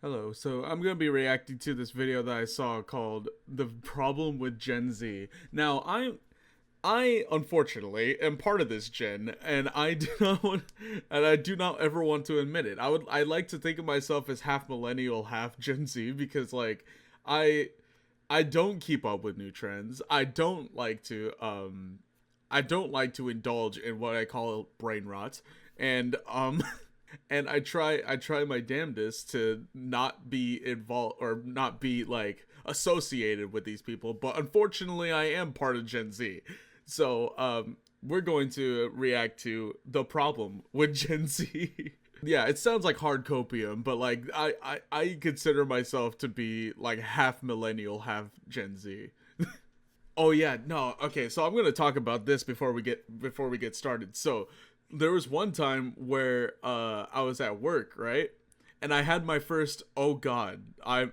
Hello, so I'm going to be reacting to this video that I saw called The Problem with Gen Z. Now, I unfortunately am part of this gen, and I do not want, and I do not ever want to admit it. I like to think of myself as half millennial, half Gen Z, because like I I don't keep up with new trends. I don't like to indulge in what I call brain rot, and and I try my damnedest to not be involved or not be like associated with these people, but unfortunately I am part of Gen Z. So we're going to react to The Problem with Gen Z. Yeah, it sounds like hard copium, but like I consider myself to be like half millennial, half Gen Z. Oh yeah, no, okay, so I'm gonna talk about this before we get started. So there was one time where I was at work, right? And I had my first oh god, I'm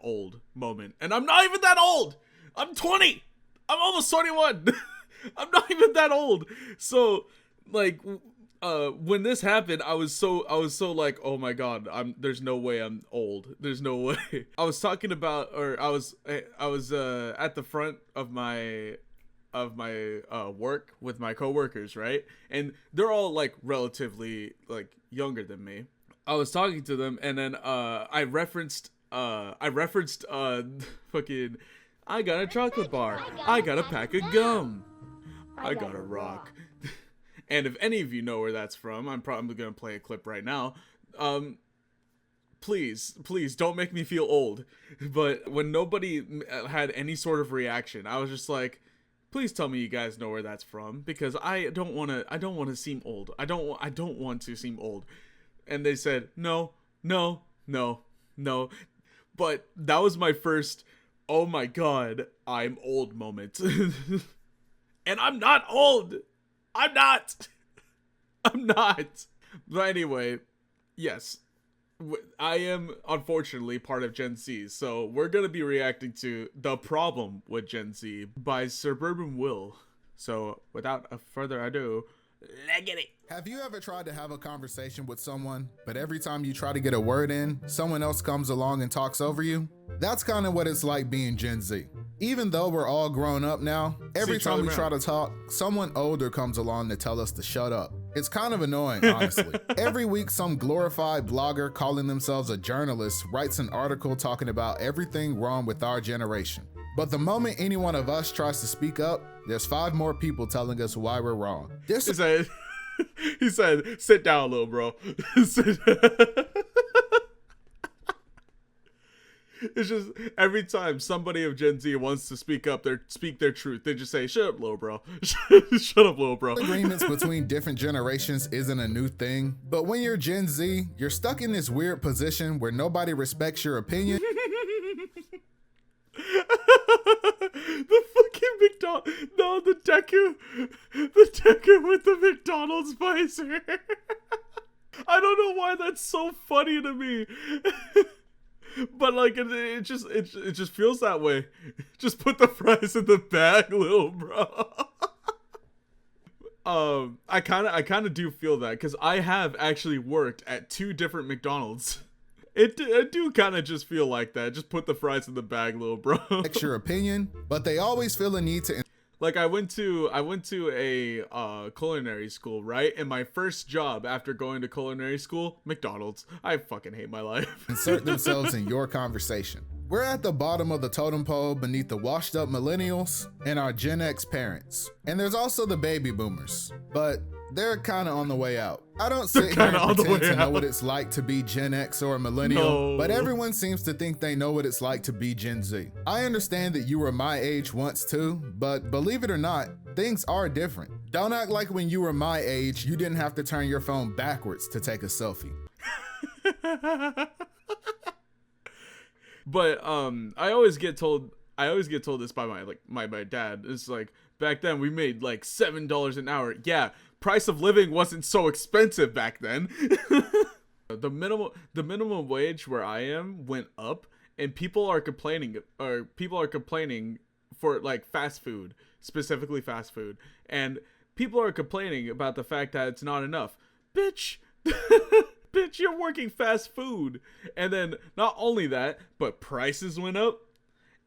old moment. And I'm not even that old! I'm 20! I'm almost 21! I'm not even that old! So like when this happened, I was so like, oh my god, there's no way I'm old. There's no way. I was talking about, or I was at the front of my work with my coworkers, right? And they're all like relatively like younger than me. I was talking to them, and then I referenced fucking, I got a chocolate bar, I got a pack of gum, I got a rock. And if any of you know where that's from, I'm probably gonna play a clip right now. Please don't make me feel old. But when nobody had any sort of reaction, I was just like, please tell me you guys know where that's from, because I don't want to seem old. I don't want to seem old. And they said, no. But that was my first, oh my god, I'm old moment. And I'm not old. I'm not. But anyway, yes, I am unfortunately part of Gen Z, so we're gonna be reacting to The Problem with Gen Z by Suburban Will. So without a further ado, let's get it. Have you ever tried to have a conversation with someone, but every time you try to get a word in, someone else comes along and talks over you? That's kind of what it's like being Gen Z. Even though we're all grown up now, every time we try to talk, someone older comes along to tell us to shut up. It's kind of annoying, honestly. Every week, some glorified blogger calling themselves a journalist writes an article talking about everything wrong with our generation. But the moment any one of us tries to speak up, there's 5 more people telling us why we're wrong. He said, sit down, little bro. It's just every time somebody of Gen Z wants to speak their truth, they just say, shut up, little bro. Shut up, little bro. Agreements between different generations isn't a new thing, but when you're Gen Z, you're stuck in this weird position where nobody respects your opinion. The fucking McDonald's, no, the Deku with the McDonald's visor. I don't know why that's so funny to me. But like it just feels that way. Just put the fries in the bag, little bro. I kind of do feel that, because I have actually worked at 2 different McDonald's. I do kind of just feel like that. Just put the fries in the bag, little bro. That's your opinion, but they always feel a need to. Like I went to a culinary school, right? And my first job after going to culinary school, McDonald's. I fucking hate my life. Insert themselves in your conversation. We're at the bottom of the totem pole beneath the washed up millennials and our Gen X parents. And there's also the baby boomers, but they're kind of on the way out. I don't sit here and pretend to know what it's like to be Gen X or a millennial, but everyone seems to think they know what it's like to be Gen Z. I understand that you were my age once too, but believe it or not, things are different. Don't act like when you were my age, you didn't have to turn your phone backwards to take a selfie. But I always get told this by my dad. It's like, back then we made like $7 an hour. Yeah, price of living wasn't so expensive back then. The minimum wage where I am went up, and people are complaining for like fast food, specifically fast food, and people are complaining about the fact that it's not enough. Bitch. bitch, you're working fast food. And then not only that, but prices went up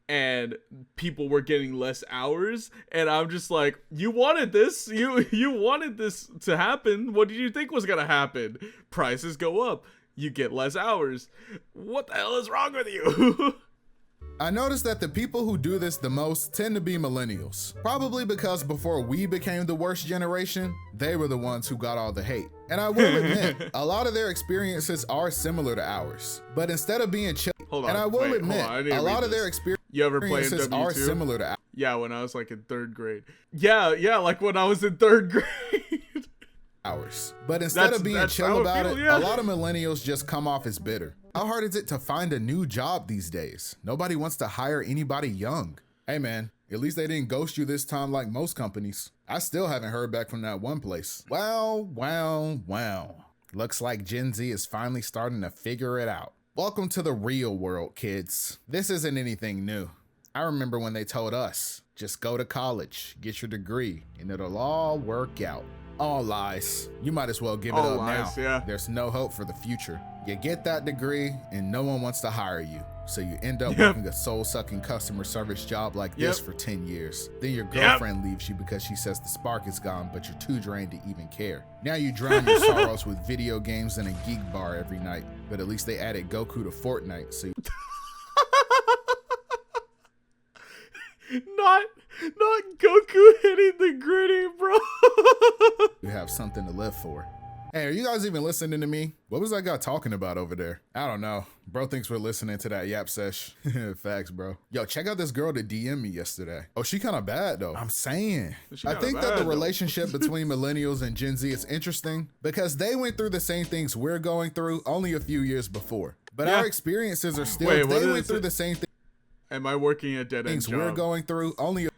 and people were getting less hours. And I'm just like, you wanted this. You wanted this to happen. What did you think was going to happen? Prices go up. You get less hours. What the hell is wrong with you? I noticed that the people who do this the most tend to be millennials. Probably because before we became the worst generation, they were the ones who got all the hate. And I will admit, a lot of their experiences are similar to ours. But instead of being chill, and I will admit, a lot of their You ever play experiences MW2? are similar to ours. Yeah, when I was like in 3rd grade. Yeah, like when I was in 3rd grade. But instead of being chill about it, yeah. a lot of millennials just come off as bitter. How hard is it to find a new job these days? Nobody wants to hire anybody young. Hey man, at least they didn't ghost you this time like most companies. I still haven't heard back from that one place. Wow. Looks like Gen Z is finally starting to figure it out. Welcome to the real world, kids. This isn't anything new. I remember when they told us, just go to college, get your degree, and it'll all work out. All lies. You might as well give it All up lies, now. yeah. There's no hope for the future. You get that degree and no one wants to hire you. So you end up working a soul-sucking customer service job like this for 10 years. Then your girlfriend leaves you because she says the spark is gone, but you're too drained to even care. Now you drown your sorrows with video games and a geek bar every night. But at least they added Goku to Fortnite, so Not Goku hitting the gritty, bro. you have something to live for. Hey, are you guys even listening to me? What was that guy talking about over there? I don't know. Bro thinks we're listening to that yap sesh. Facts, bro. Yo, check out this girl that DM'd me yesterday. Oh, she kind of bad though. I'm saying. I think that the relationship between millennials and Gen Z is interesting because they went through the same things we're going through only a few years before. But our experiences are still, they went through the same things. Am I working a dead end job? We're going through only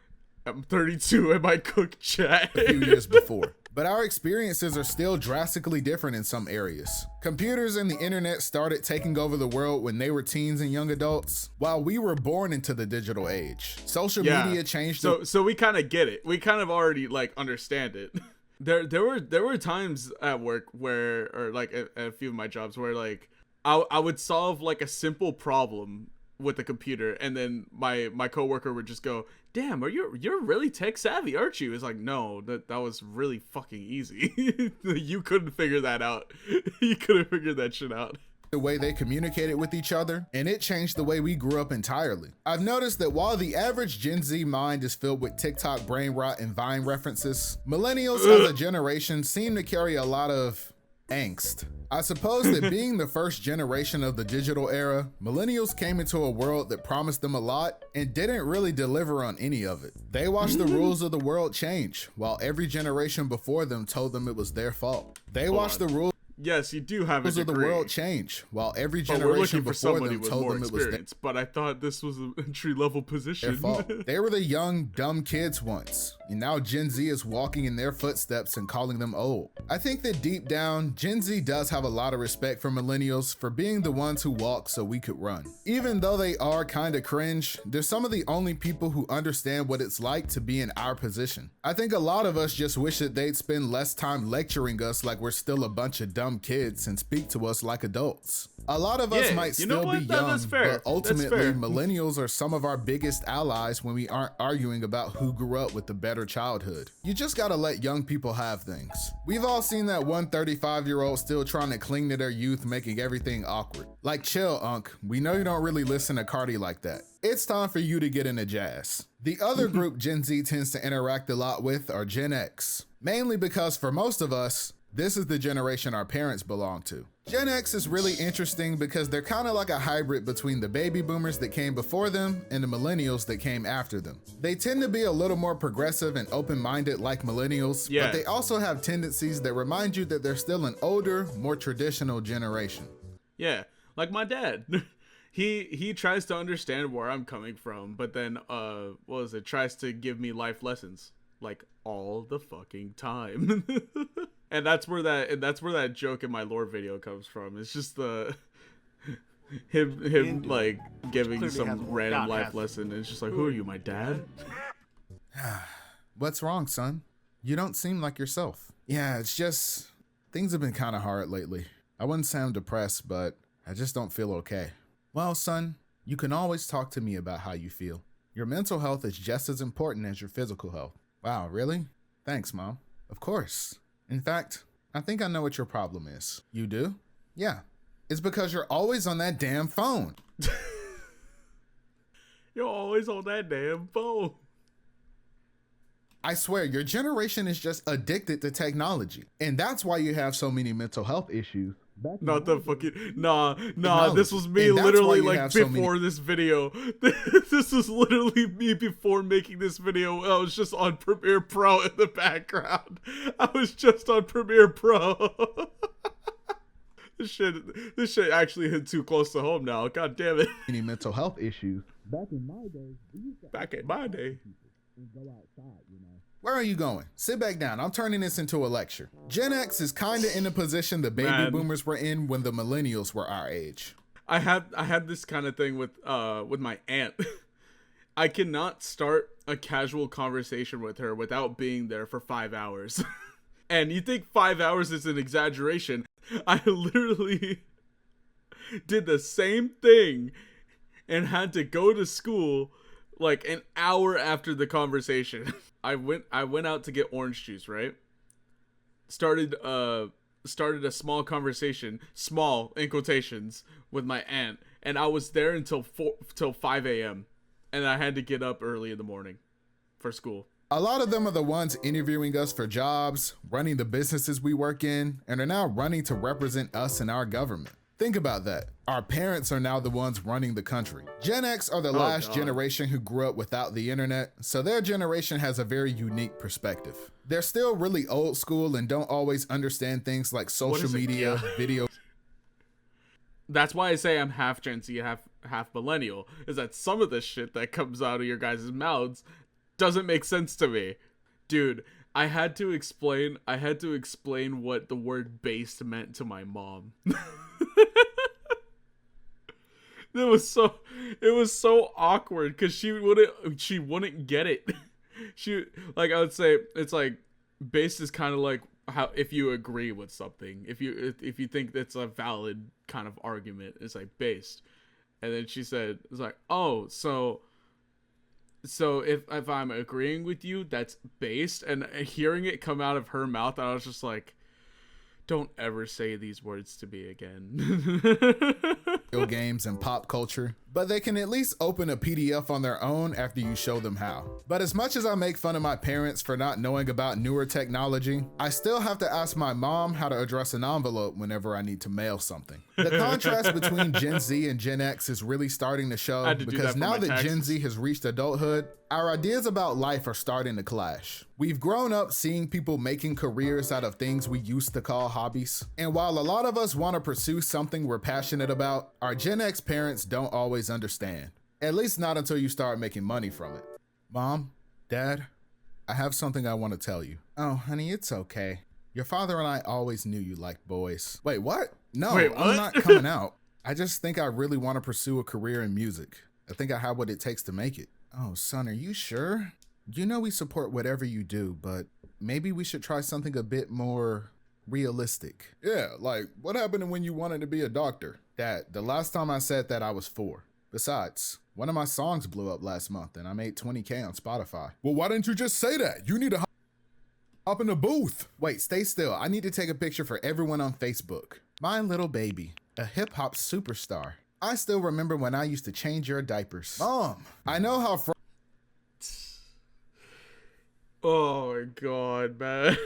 I'm 32 and I cook chat a few years before. But our experiences are still drastically different in some areas. Computers and the internet started taking over the world when they were teens and young adults, while we were born into the digital age. Social media changed. So we kind of get it. We kind of already like understand it. There were times at work where, or like at a few of my jobs where like I would solve like a simple problem with the computer, and then my coworker would just go, "Damn, you're really tech savvy, aren't you?" It's like, no, that was really fucking easy. You couldn't figure that out. You couldn't figure that shit out. The way they communicated with each other, and it changed the way we grew up entirely. I've noticed that while the average Gen Z mind is filled with TikTok brain rot and Vine references, millennials as a generation seem to carry a lot of angst. I suppose that being the first generation of the digital era, millennials came into a world that promised them a lot and didn't really deliver on any of it. They watched the rules of the world change, while every generation before them told them it was their fault. They watched the rules Yes, you do have a degree. of the world change, while every generation before them told them it was their but I thought this was an entry-level position. fault. They were the young, dumb kids once, and now Gen Z is walking in their footsteps and calling them old. I think that deep down, Gen Z does have a lot of respect for millennials for being the ones who walk so we could run. Even though they are kind of cringe, they're some of the only people who understand what it's like to be in our position. I think a lot of us just wish that they'd spend less time lecturing us like we're still a bunch of dumb kids and speak to us like adults. A lot of us might still be young, but ultimately millennials are some of our biggest allies when we aren't arguing about who grew up with a better childhood. You just gotta let young people have things. We've all seen that one 35-year-old still trying to cling to their youth, making everything awkward. Like, chill, Unc. We know you don't really listen to Cardi like that. It's time for you to get into jazz. The other group Gen Z tends to interact a lot with are Gen X, mainly because for most of us, this is the generation our parents belong to. Gen X is really interesting because they're kind of like a hybrid between the baby boomers that came before them and the millennials that came after them. They tend to be a little more progressive and open-minded like millennials, but they also have tendencies that remind you that they're still an older, more traditional generation. Yeah, like my dad. He tries to understand where I'm coming from, but then tries to give me life lessons like all the fucking time. And that's where that joke in my lore video comes from. It's just the him like giving some random life lesson. And it's just like, who are you, my dad? What's wrong, son? You don't seem like yourself. Yeah, it's just things have been kind of hard lately. I wouldn't say I'm depressed, but I just don't feel okay. Well, son, you can always talk to me about how you feel. Your mental health is just as important as your physical health. Wow, really? Thanks, Mom. Of course. In fact, I think I know what your problem is. You do? Yeah. It's because you're always on that damn phone. You're always on that damn phone. I swear, your generation is just addicted to technology. And that's why you have so many mental health issues. Not the fucking nah. This was me literally like before this video. This was literally me before making this video. I was just on Premiere Pro in the background. I was just on Premiere Pro. This shit actually hit too close to home now. God damn it. Any mental health issues. Back in my day. Go outside, you know. Where are you going? Sit back down. I'm turning this into a lecture. Gen X is kind of in the position the baby boomers were in when the millennials were our age. I had this kind of thing with my aunt. I cannot start a casual conversation with her without being there for 5 hours. And you think 5 hours is an exaggeration. I literally did the same thing and had to go to school like an hour after the conversation. I went out to get orange juice, right? Started a small conversation, small in quotations, with my aunt, and I was there until 5 a.m. and I had to get up early in the morning for school. A lot of them are the ones interviewing us for jobs, running the businesses we work in, and are now running to represent us in our government. Think about that. Our parents are now the ones running the country. Gen X are the last generation who grew up without the internet, so their generation has a very unique perspective. They're still really old school and don't always understand things like social media, video. That's why I say I'm half Gen Z, half millennial, is that some of the shit that comes out of your guys' mouths doesn't make sense to me. Dude, I had to explain what the word based meant to my mom. It was so awkward because she wouldn't get it. She, like, I would say it's like based is kind of like how if you agree with something, if you think that's a valid kind of argument, it's like based. And then she said, it's like, oh, so if I'm agreeing with you, that's based. And hearing it come out of her mouth, I was just like, don't ever say these words to me again. Games and pop culture, but they can at least open a PDF on their own after you show them how. But as much as I make fun of my parents for not knowing about newer technology, I still have to ask my mom how to address an envelope whenever I need to mail something. The contrast between Gen Z and Gen X is really starting to show because now that Gen Z has reached adulthood, our ideas about life are starting to clash. We've grown up seeing people making careers out of things we used to call hobbies. And while a lot of us want to pursue something we're passionate about, our Gen X parents don't always understand. At least not until you start making money from it. Mom, Dad, I have something I want to tell you. Oh, honey, it's okay. Your father and I always knew you liked boys. Wait, what? No, Wait, what? I'm not coming out. I just think I really want to pursue a career in music. I think I have what it takes to make it. Oh, son, are you sure? You know we support whatever you do, but maybe we should try something a bit more realistic. Yeah, like what happened when you wanted to be a doctor? Dad, the last time I said that I was 4. Besides, one of my songs blew up last month and I made $20K on Spotify. Well, why didn't you just say that? You need to hop in the booth. Wait, stay still. I need to take a picture for everyone on Facebook. My little baby, a hip hop superstar. I still remember when I used to change your diapers. Mom, I know how oh my God, man.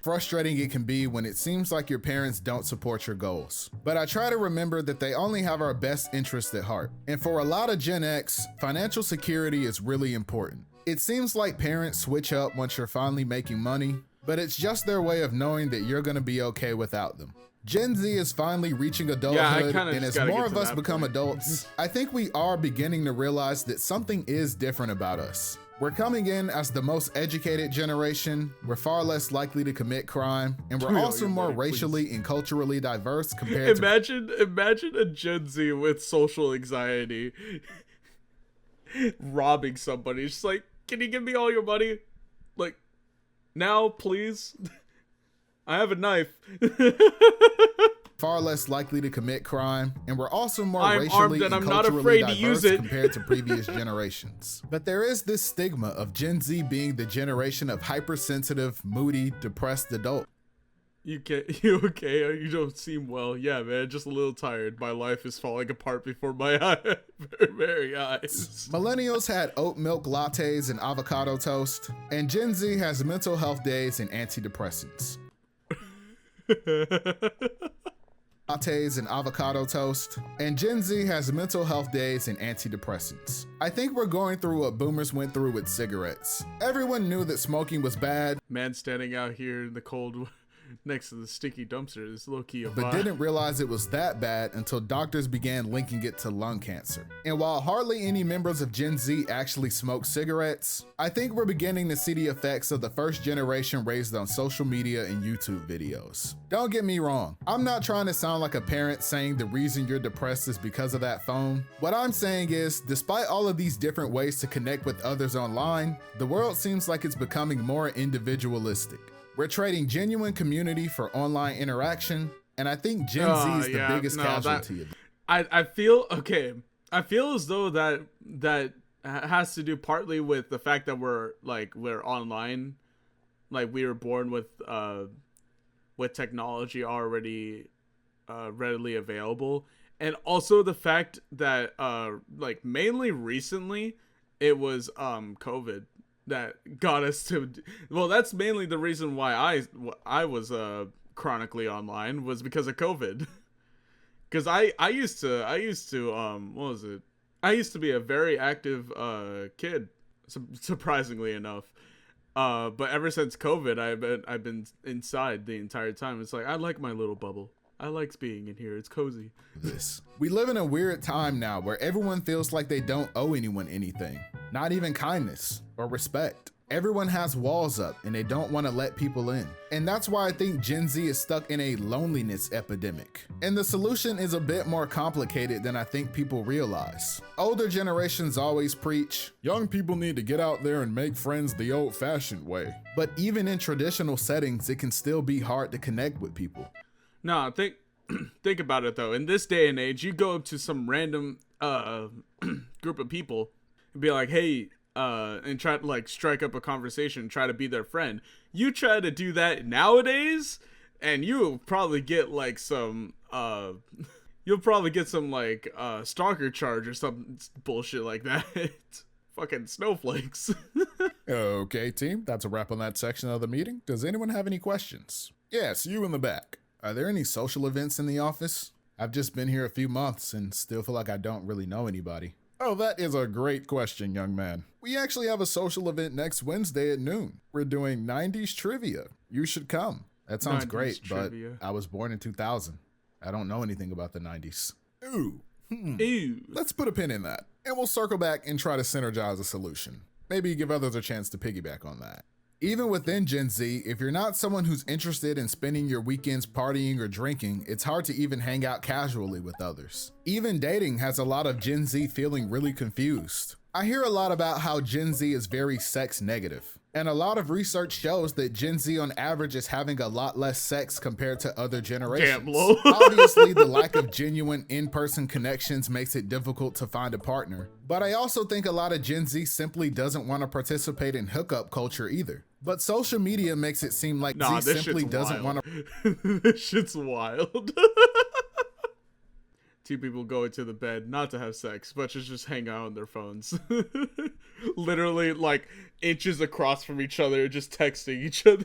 Frustrating it can be when it seems like your parents don't support your goals. But I try to remember that they only have our best interests at heart. And for a lot of Gen X, financial security is really important. It seems like parents switch up once you're finally making money, but it's just their way of knowing that you're gonna be okay without them. Gen Z is finally reaching adulthood, and as more of us become adults, I think we are beginning to realize that something is different about us. We're coming in as the most educated generation, we're far less likely to commit crime, and we're also more racially and culturally diverse compared to— Imagine a Gen Z with social anxiety robbing somebody. It's just like, can you give me all your money? Like, now, please? I have a knife. far less likely to commit crime, and we're also more I'm armed racially and and I'm not culturally afraid to use diverse it. compared to previous generations. But there is this stigma of Gen Z being the generation of hypersensitive, moody, depressed adults. You okay? You don't seem well. Yeah, man, just a little tired. My life is falling apart before my very eyes. Millennials had oat milk lattes and avocado toast, and Gen Z has mental health days and antidepressants. Lattes and avocado toast, and Gen Z has mental health days and antidepressants. I think we're going through what boomers went through with cigarettes. Everyone knew that smoking was bad. Man standing out here in the cold next to the stinky dumpster is low-key a But vibe. didn't realize it was that bad until doctors began linking it to lung cancer. And while hardly any members of Gen Z actually smoke cigarettes, I think we're beginning to see the effects of the first generation raised on social media and YouTube videos. Don't get me wrong, I'm not trying to sound like a parent saying the reason you're depressed is because of that phone. What I'm saying is, despite all of these different ways to connect with others online, the world seems like it's becoming more individualistic. We're trading genuine community for online interaction, and I think Gen Z is the biggest casualty of it. I feel as though that has to do partly with the fact that we're online, like we were born with technology already readily available, and also the fact that like mainly recently it was COVID that got us to, well, that's mainly the reason why I was chronically online, was because of COVID. Because I used to what was it? I used to be a very active kid, surprisingly enough. But ever since COVID, I've been inside the entire time. It's like, I like my little bubble. I like being in here. It's cozy. We live in a weird time now where everyone feels like they don't owe anyone anything, not even kindness or respect. Everyone has walls up and they don't want to let people in. And that's why I think Gen Z is stuck in a loneliness epidemic. And the solution is a bit more complicated than I think people realize. Older generations always preach, young people need to get out there and make friends the old-fashioned way. But even in traditional settings, it can still be hard to connect with people. No, think about it though. In this day and age, you go up to some random group of people and be like, "Hey," and try to like strike up a conversation, try to be their friend. You try to do that nowadays, and you'll probably get like some stalker charge or some bullshit like that. Fucking snowflakes. Okay, team, that's a wrap on that section of the meeting. Does anyone have any questions? Yes, you in the back. Are there any social events in the office? I've just been here a few months and still feel like I don't really know anybody. Oh, that is a great question, young man. We actually have a social event next Wednesday at noon. We're doing 90s trivia. You should come. That sounds great, trivia. But I was born in 2000. I don't know anything about the 90s. Ooh. Ew. Let's put a pin in that, and we'll circle back and try to synergize a solution. Maybe give others a chance to piggyback on that. Even within Gen Z, if you're not someone who's interested in spending your weekends partying or drinking, it's hard to even hang out casually with others. Even dating has a lot of Gen Z feeling really confused. I hear a lot about how Gen Z is very sex negative, and a lot of research shows that Gen Z on average is having a lot less sex compared to other generations. Damn low. Obviously, the lack of genuine in-person connections makes it difficult to find a partner, but I also think a lot of Gen Z simply doesn't want to participate in hookup culture either. But social media makes it seem like Z simply doesn't want to. This shit's wild. Two people go into the bed not to have sex, but to just hang out on their phones. Literally like inches across from each other, just texting each other.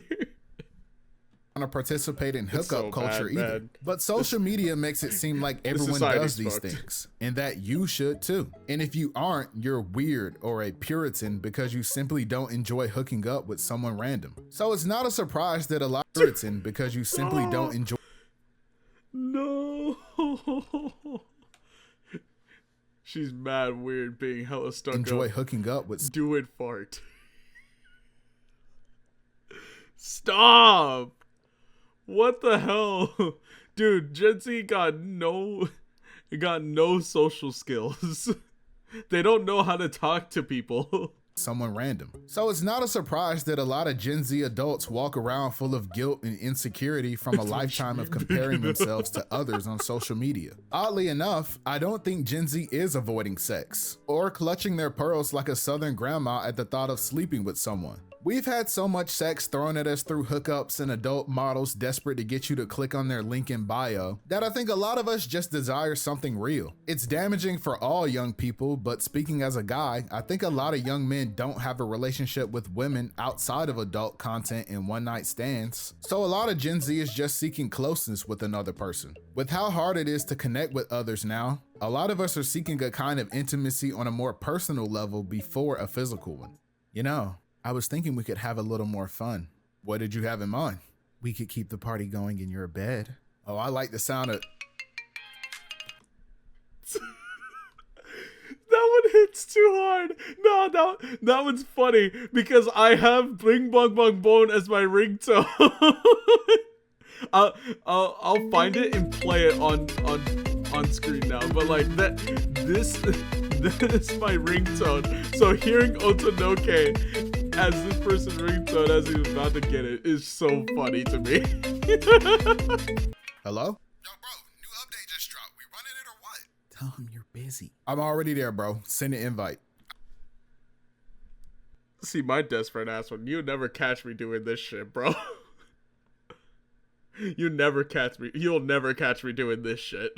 To participate in hookup culture either. But social media makes it seem like everyone does these things, and that you should too. And if you aren't, you're weird or a Puritan because you simply don't enjoy hooking up with someone random. So it's not a surprise that a lot of Puritan because you simply don't enjoy. No. She's mad weird being hella stuck enjoy up. Hooking up with. Do it fart. Stop. What the hell? Dude, Gen Z got no social skills. They don't know how to talk to people. someone random. So it's not a surprise that a lot of Gen Z adults walk around full of guilt and insecurity from a lifetime of comparing themselves to others on social media. Oddly enough, I don't think Gen Z is avoiding sex or clutching their pearls like a southern grandma at the thought of sleeping with someone. We've had so much sex thrown at us through hookups and adult models desperate to get you to click on their link in bio that I think a lot of us just desire something real. It's damaging for all young people, but speaking as a guy, I think a lot of young men don't have a relationship with women outside of adult content and one-night stands. So a lot of Gen Z is just seeking closeness with another person. With how hard it is to connect with others now, a lot of us are seeking a kind of intimacy on a more personal level before a physical one. You know, I was thinking we could have a little more fun. What did you have in mind? We could keep the party going in your bed. Oh, I like the sound of... That one hits too hard. No, that one's funny because I have Bing Bong Bong Bone as my ringtone. I'll find it and play it on screen now. But like this is my ringtone. So hearing Otonoke as this person's ringtone as he's about to get it is so funny to me. Hello? Yo, bro, new update just dropped. We running it or what? Tell him you're busy. I'm already there, bro. Send an invite. See, my desperate ass one. You'll never catch me doing this shit, bro. You'll never catch me doing this shit.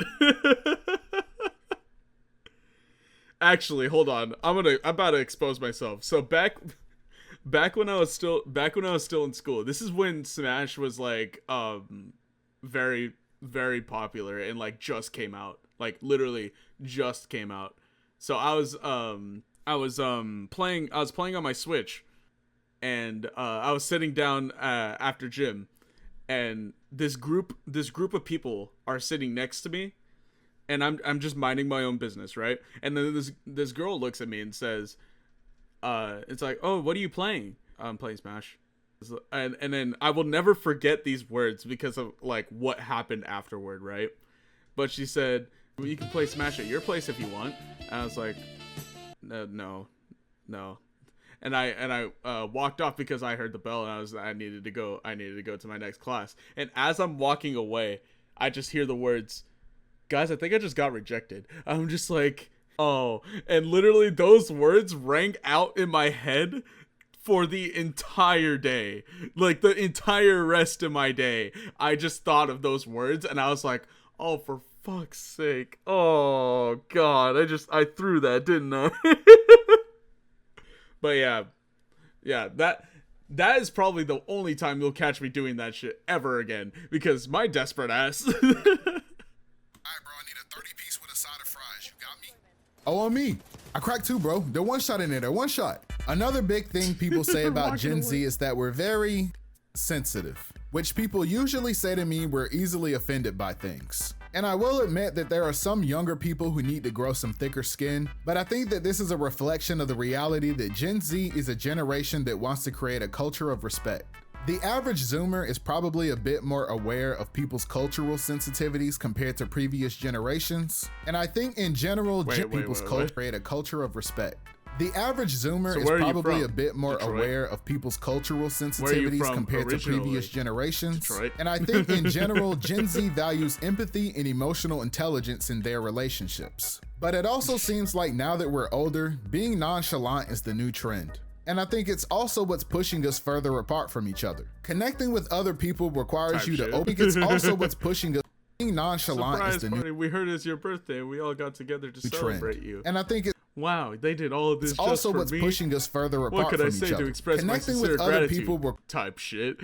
Actually, hold on. I'm about to expose myself. So back when I was still in school, this is when Smash was like very, very popular and like just came out. Like literally just came out. So I was playing on my Switch, and I was sitting down after gym, and this group of people are sitting next to me, and I'm just minding my own business, right? And then this girl looks at me and says, it's like, "Oh, what are you playing?" I'm playing Smash. And then I will never forget these words because of like what happened afterward, right? But she said, "Well, you can play Smash at your place if you want." And I was like, no. And I walked off because I heard the bell and I needed to go to my next class. And as I'm walking away, I just hear the words, "Guys, I think I just got rejected." I'm just like, oh. And literally those words rang out in my head for the entire day. Like the entire rest of my day, I just thought of those words and I was like, oh, for fuck's sake. Oh god, I threw that, didn't I? But yeah, that is probably the only time you'll catch me doing that shit ever again, because my desperate ass. Alright, bro, I need a 30-piece with a side of fries. You got me? Oh, on me. I cracked two, bro. They're one shot in there. They're one shot. Another big thing people say about Gen Z is that we're very sensitive, which people usually say to me we're easily offended by things. And I will admit that there are some younger people who need to grow some thicker skin, but I think that this is a reflection of the reality that Gen Z is a generation that wants to create a culture of respect. The average Zoomer is probably a bit more aware of people's cultural sensitivities compared to previous generations, and I think in general, people's culture create a culture of respect. The average Zoomer is probably a bit more aware of people's cultural sensitivities compared to previous generations. Detroit. And I think in general, Gen Z values empathy and emotional intelligence in their relationships. But it also seems like now that we're older, being nonchalant is the new trend. And I think it's also what's pushing us further apart from each other. Connecting with other people requires you to open. It's also what's pushing us. Being nonchalant Surprise is the party. We heard it's your birthday and we all got together to celebrate trend. you. And I think Wow, they did all of this it's just also for what's me. pushing us further apart What could from I each say other. to express my Connecting sincere with other gratitude? people Type shit.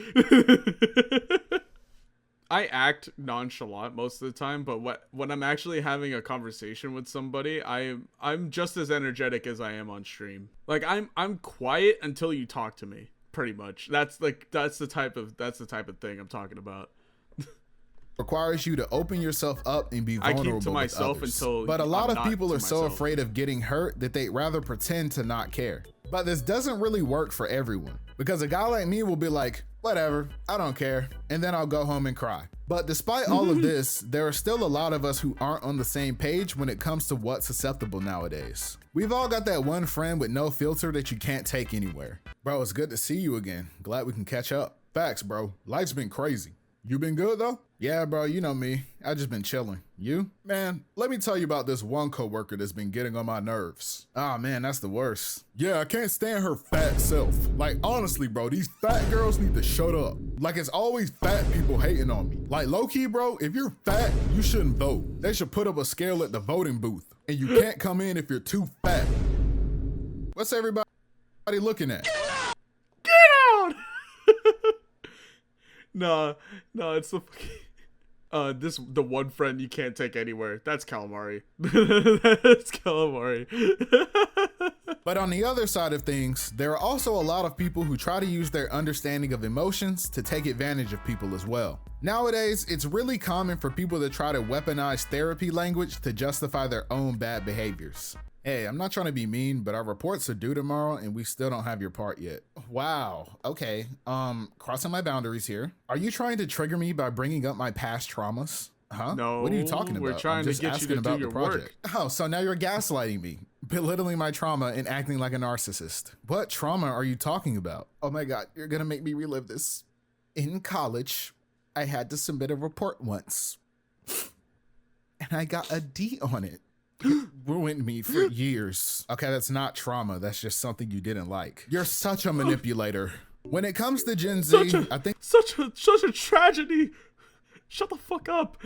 I act nonchalant most of the time, but when I'm actually having a conversation with somebody, I'm just as energetic as I am on stream. Like I'm quiet until you talk to me, pretty much. That's the type of thing I'm talking about. requires you to open yourself up and be vulnerable. I keep to myself with others. until But a lot I'm of not people to are so myself. afraid of getting hurt that they'd rather pretend to not care. But this doesn't really work for everyone, because a guy like me will be like, Whatever, I don't care. And then I'll go home and cry. But despite all of this, there are still a lot of us who aren't on the same page when it comes to what's acceptable nowadays. We've all got that one friend with no filter that you can't take anywhere. Bro, it's good to see you again. Glad we can catch up. Facts, bro. Life's been crazy. You been good though? Yeah, bro, you know me. I just been chilling. You? Man, let me tell you about this one coworker that's been getting on my nerves. Ah, man, that's the worst. Yeah, I can't stand her fat self. Like, honestly, bro, these fat girls need to shut up. Like, it's always fat people hating on me. Like, low-key, bro, if you're fat, you shouldn't vote. They should put up a scale at the voting booth, and you can't come in if you're too fat. What's everybody looking at? Get out! No, it's the the one friend you can't take anywhere. That's calamari. That's calamari. But on the other side of things, there are also a lot of people who try to use their understanding of emotions to take advantage of people as well. Nowadays, it's really common for people to try to weaponize therapy language to justify their own bad behaviors. Hey, I'm not trying to be mean, but our reports are due tomorrow and we still don't have your part yet. Wow, okay, crossing my boundaries here. Are you trying to trigger me by bringing up my past traumas? Huh? No, what are you talking about? we're trying to get you to do your work. Oh, so now you're gaslighting me, belittling my trauma and acting like a narcissist. What trauma are you talking about? Oh my God, you're gonna make me relive this. In college, I had to submit a report once and I got a D on it. It ruined me for years. Okay, that's not trauma. That's just something you didn't like. You're such a manipulator. When it comes to Gen Z, I think such a tragedy. Shut the fuck up.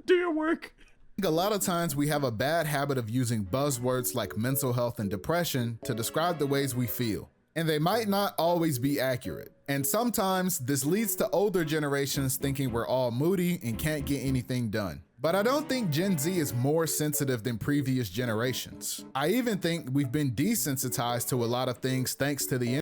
Do your work. A lot of times we have a bad habit of using buzzwords like mental health and depression to describe the ways we feel. And they might not always be accurate. And sometimes this leads to older generations thinking we're all moody and can't get anything done. But I don't think Gen Z is more sensitive than previous generations. I even think we've been desensitized to a lot of things thanks to the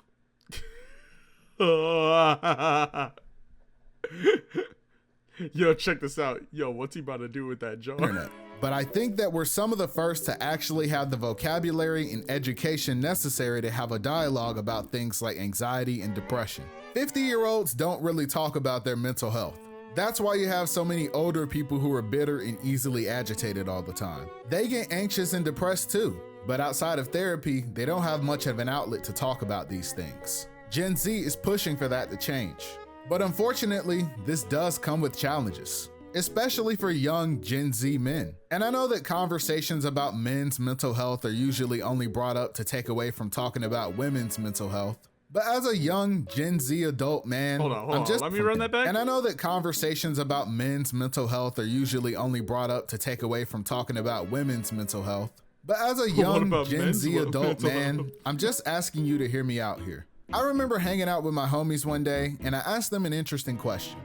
Yo, check this out. Yo, what's he about to do with that jar? internet. But I think that we're some of the first to actually have the vocabulary and education necessary to have a dialogue about things like anxiety and depression. 50-year-olds don't really talk about their mental health. That's why you have so many older people who are bitter and easily agitated all the time. They get anxious and depressed too, but outside of therapy, they don't have much of an outlet to talk about these things. Gen Z is pushing for that to change. But unfortunately, this does come with challenges, especially for young Gen Z men. And I know that conversations about men's mental health are usually only brought up to take away from talking about women's mental health. But as a young Gen Z adult man, hold on. Let me run that back. And I know that conversations about men's mental health are usually only brought up to take away from talking about women's mental health. But as a young Gen Z adult man, I'm just asking you to hear me out here. I remember hanging out with my homies one day and I asked them an interesting question.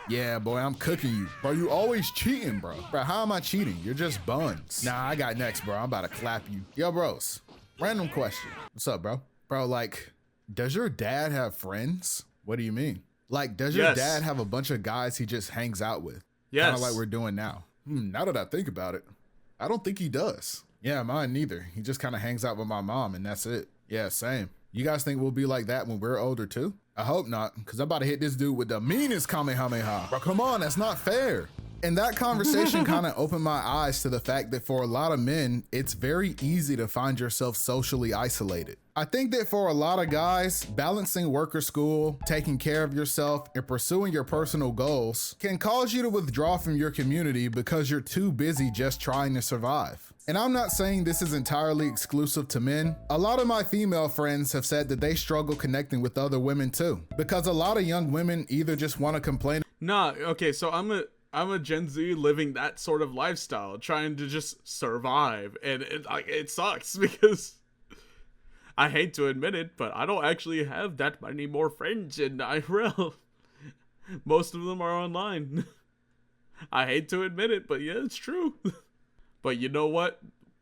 Yeah, boy, I'm cooking you. Bro, you always cheating, bro. Bro, how am I cheating? You're just buns. Nah, I got next, bro. I'm about to clap you. Yo, bros, random question. What's up, bro? Bro, like, does your dad have friends? What do you mean? Like, does your dad have a bunch of guys he just hangs out with? Yes. Kind of like we're doing now. Now that I think about it, I don't think he does. Yeah, mine neither. He just kind of hangs out with my mom and that's it. Yeah, same. You guys think we'll be like that when we're older too? I hope not, because I'm about to hit this dude with the meanest Kamehameha. Bro, come on, that's not fair. And that conversation kind of opened my eyes to the fact that for a lot of men, it's very easy to find yourself socially isolated. I think that for a lot of guys, balancing work or school, taking care of yourself, and pursuing your personal goals can cause you to withdraw from your community because you're too busy just trying to survive. And I'm not saying this is entirely exclusive to men. A lot of my female friends have said that they struggle connecting with other women too, because a lot of young women either just want to complain. Nah, okay, so I'm a Gen Z living that sort of lifestyle, trying to just survive, and it sucks because I hate to admit it, but I don't actually have that many more friends in IRL. Most of them are online. I hate to admit it, but yeah, it's true. But you know what?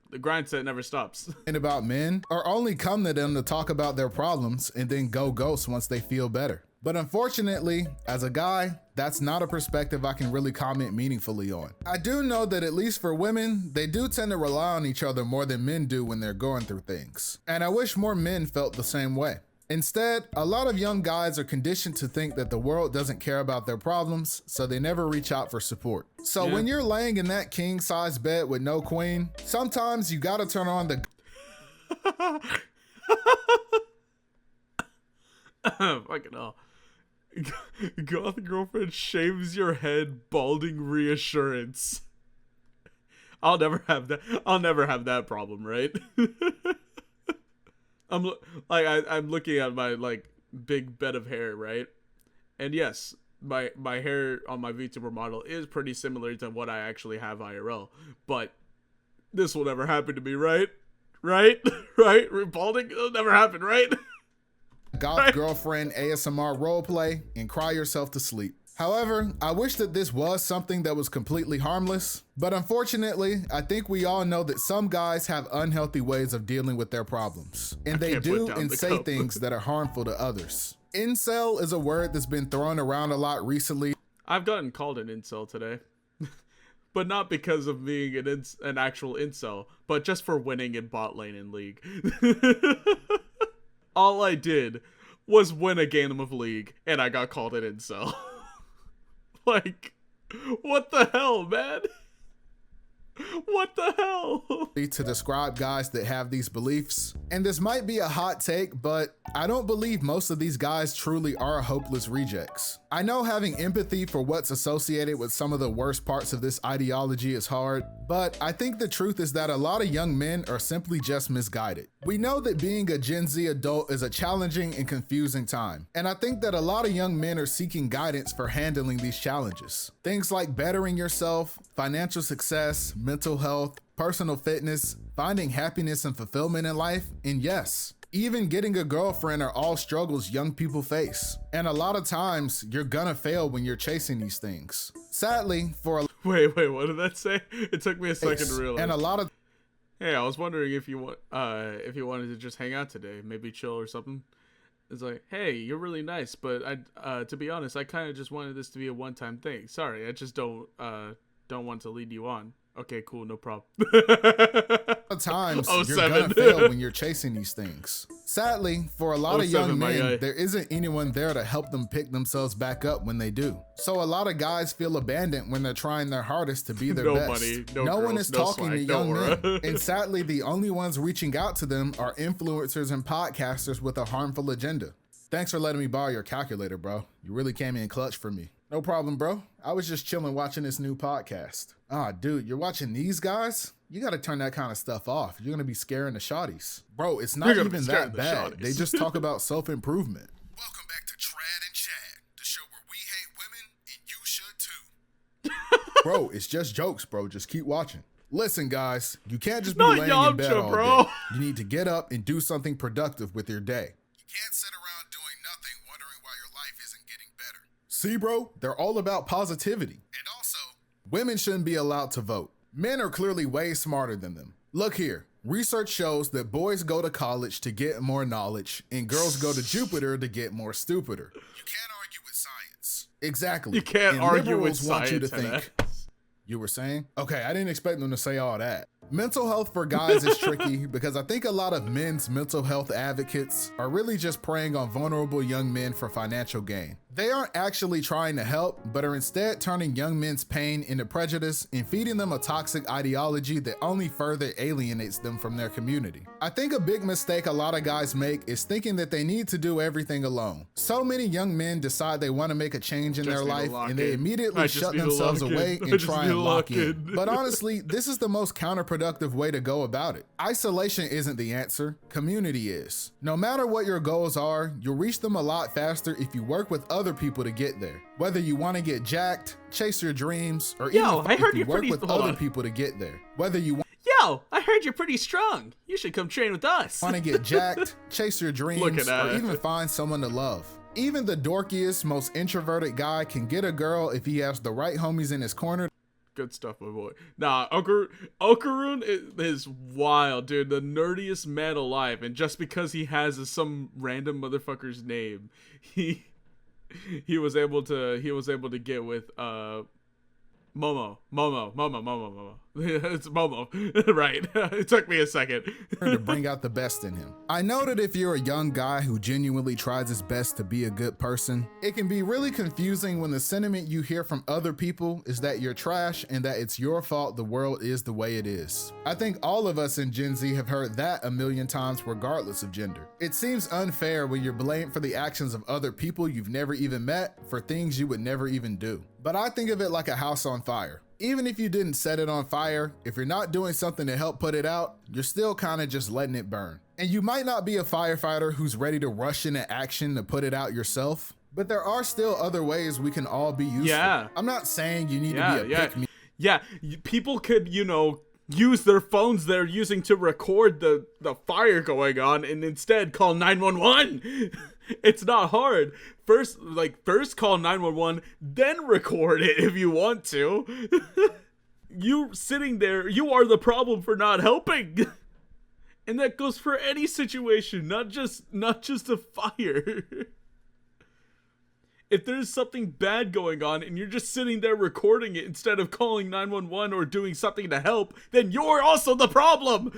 The grind set never stops. And about men, or only come to them to talk about their problems and then go ghost once they feel better. But unfortunately, as a guy, that's not a perspective I can really comment meaningfully on. I do know that at least for women, they do tend to rely on each other more than men do when they're going through things. And I wish more men felt the same way. Instead, a lot of young guys are conditioned to think that the world doesn't care about their problems, so they never reach out for support. So when you're laying in that king-size bed with no queen, sometimes you gotta turn on the fucking hell. Goth girlfriend shaves your head, balding reassurance. I'll never have that problem, right? I'm looking at my like big bed of hair, right? And yes, my hair on my VTuber model is pretty similar to what I actually have IRL, but this will never happen to me, right? Right? Balding, it'll never happen, right? goth girlfriend ASMR roleplay and cry yourself to sleep. However, I wish that this was something that was completely harmless, but unfortunately, I think we all know that some guys have unhealthy ways of dealing with their problems, and they do and say things that are harmful to others. Incel is a word that's been thrown around a lot recently. I've gotten called an incel today, but not because of being an actual incel, but just for winning in bot lane in League. All I did was win a game of League, and I got called an incel. Like, what the hell, man? What the hell? To describe guys that have these beliefs. And this might be a hot take, but I don't believe most of these guys truly are hopeless rejects. I know having empathy for what's associated with some of the worst parts of this ideology is hard, but I think the truth is that a lot of young men are simply just misguided. We know that being a Gen Z adult is a challenging and confusing time, and I think that a lot of young men are seeking guidance for handling these challenges. Things like bettering yourself, financial success, mental health, personal fitness, finding happiness and fulfillment in life, and yes, even getting a girlfriend are all struggles young people face. And a lot of times, you're gonna fail when you're chasing these things. Sadly, for a Wait, what did that say? It took me a second to realize. And a lot of Hey, I was wondering if you wanted to just hang out today, maybe chill or something. It's like, hey, you're really nice, but to be honest, I kind of just wanted this to be a one-time thing. Sorry, I just don't want to lead you on. Okay, cool, no problem. Times you're gonna fail when you're chasing these things. Sadly, for a lot of young men, there isn't anyone there to help them pick themselves back up when they do. So a lot of guys feel abandoned when they're trying their hardest to be their best. Money, no girls, one is talking to young men, and sadly, the only ones reaching out to them are influencers and podcasters with a harmful agenda. Thanks for letting me borrow your calculator, bro. You really came in clutch for me. No problem, bro. I was just chilling watching this new podcast. Ah, dude, you're watching these guys? You gotta turn that kind of stuff off. You're gonna be scaring the shotties. Bro, it's not even that bad. They just talk about self-improvement. Welcome back to Trad and Chad, the show where we hate women and you should too. Bro, it's just jokes, bro. Just keep watching. Listen, guys, you can't just be laying in bed all day. You need to get up and do something productive with your day. You can't sit around doing nothing wondering why your life isn't getting better. See, bro, they're all about positivity. And also, women shouldn't be allowed to vote. Men are clearly way smarter than them. Look here, research shows that boys go to college to get more knowledge and girls go to Jupiter to get more stupider. You can't argue with science. Exactly. You can't argue with science. Want you to think. You were saying? Okay, I didn't expect them to say all that. Mental health for guys is tricky because I think a lot of men's mental health advocates are really just preying on vulnerable young men for financial gain. They aren't actually trying to help, but are instead turning young men's pain into prejudice and feeding them a toxic ideology that only further alienates them from their community. I think a big mistake a lot of guys make is thinking that they need to do everything alone. So many young men decide they want to make a change in their life and they immediately shut themselves away and try and lock in. But honestly, this is the most counterproductive way to go about it. Isolation isn't the answer, community is. No matter what your goals are, you'll reach them a lot faster if you work with other people to get there. Whether you want to get jacked, chase your dreams, or even if you work with other people to get there. Whether you want I heard you're pretty strong. You should come train with us. Want to get jacked, chase your dreams, or even find someone to love. Even the dorkiest, most introverted guy can get a girl if he has the right homies in his corner. Good stuff, my boy. Nah, Okarun is wild, dude. The nerdiest man alive, and just because he has some random motherfucker's name, he was able to get with Momo. It's Momo. Right. It took me a second. To bring out the best in him. I know that if you're a young guy who genuinely tries his best to be a good person, it can be really confusing when the sentiment you hear from other people is that you're trash and that it's your fault the world is the way it is. I think all of us in Gen Z have heard that a million times regardless of gender. It seems unfair when you're blamed for the actions of other people you've never even met for things you would never even do. But I think of it like a house on fire. Even if you didn't set it on fire, if you're not doing something to help put it out, you're still kind of just letting it burn. And you might not be a firefighter who's ready to rush into action to put it out yourself, but there are still other ways we can all be useful. Yeah. I'm not saying you need to be a pick-me. Yeah, people could, use their phones they're using to record the fire going on and instead call 911. It's not hard. First call 911, then record it if you want to. You sitting there, you are the problem for not helping. And that goes for any situation, not just a fire. If there's something bad going on and you're just sitting there recording it instead of calling 911 or doing something to help, then you're also the problem.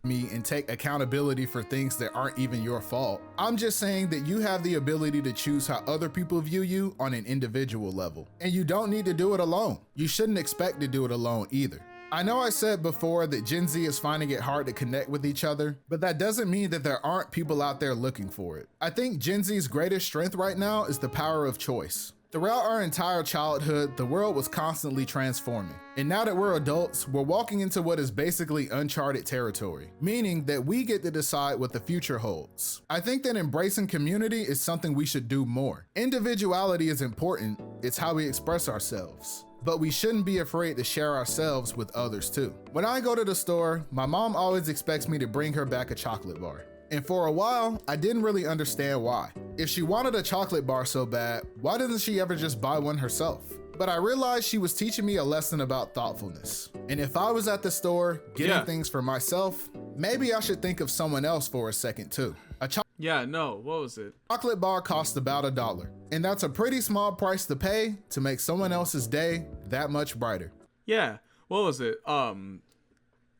Me and take accountability for things that aren't even your fault. I'm just saying that you have the ability to choose how other people view you on an individual level. And you don't need to do it alone. You shouldn't expect to do it alone either. I know I said before that Gen Z is finding it hard to connect with each other, but that doesn't mean that there aren't people out there looking for it. I think Gen Z's greatest strength right now is the power of choice. Throughout our entire childhood, the world was constantly transforming. And now that we're adults, we're walking into what is basically uncharted territory, meaning that we get to decide what the future holds. I think that embracing community is something we should do more. Individuality is important, it's how we express ourselves. But we shouldn't be afraid to share ourselves with others too. When I go to the store, my mom always expects me to bring her back a chocolate bar. And for a while, I didn't really understand why. If she wanted a chocolate bar so bad, why doesn't she ever just buy one herself? But I realized she was teaching me a lesson about thoughtfulness. And if I was at the store getting things for myself, maybe I should think of someone else for a second too. What was it? Chocolate bar costs about $1. And that's a pretty small price to pay to make someone else's day that much brighter. Yeah, what was it?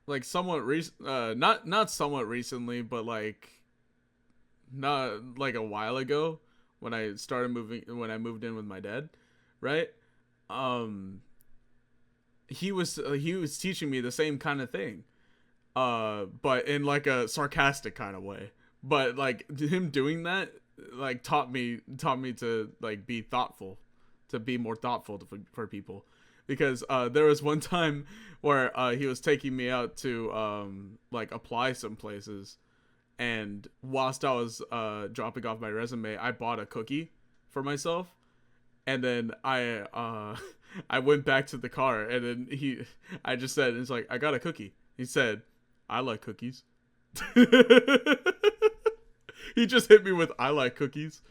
Like somewhat not somewhat recently, but not like a while ago when I moved in with my dad, right? He was teaching me the same kind of thing, but in like a sarcastic kind of way. But like him doing that like taught me to like be thoughtful, to be more thoughtful for people. Because there was one time where he was taking me out to like apply some places, and whilst I was dropping off my resume, I bought a cookie for myself, and then I went back to the car, and then I just said, it's like, I got a cookie. He said, I like cookies. He just hit me with, I like cookies.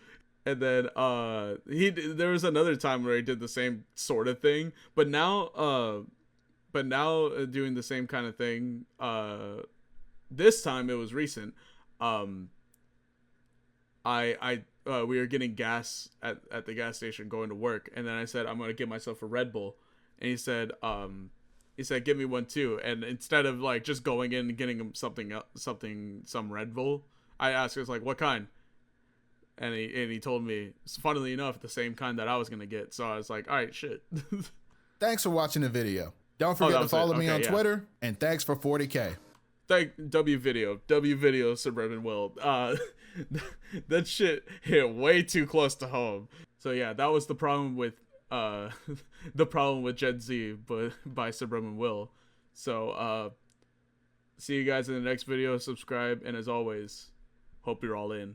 And then there was another time where he did the same sort of thing, but now doing the same kind of thing, this time it was recent. We were getting gas at the gas station going to work, and then I said, I'm gonna get myself a Red Bull, and he said give me one too. And instead of like just going in and getting him some Red Bull, I asked, I was like, what kind? And he told me, funnily enough, the same kind that I was gonna get. So I was like, all right, shit. Thanks for watching the video. Don't forget to follow me on Twitter, and thanks for 40K. Thank W Video Suburban Will. That shit hit way too close to home. So yeah, that was the problem with Gen Z, but by Suburban Will. So see you guys in the next video. Subscribe, and as always, hope you're all in.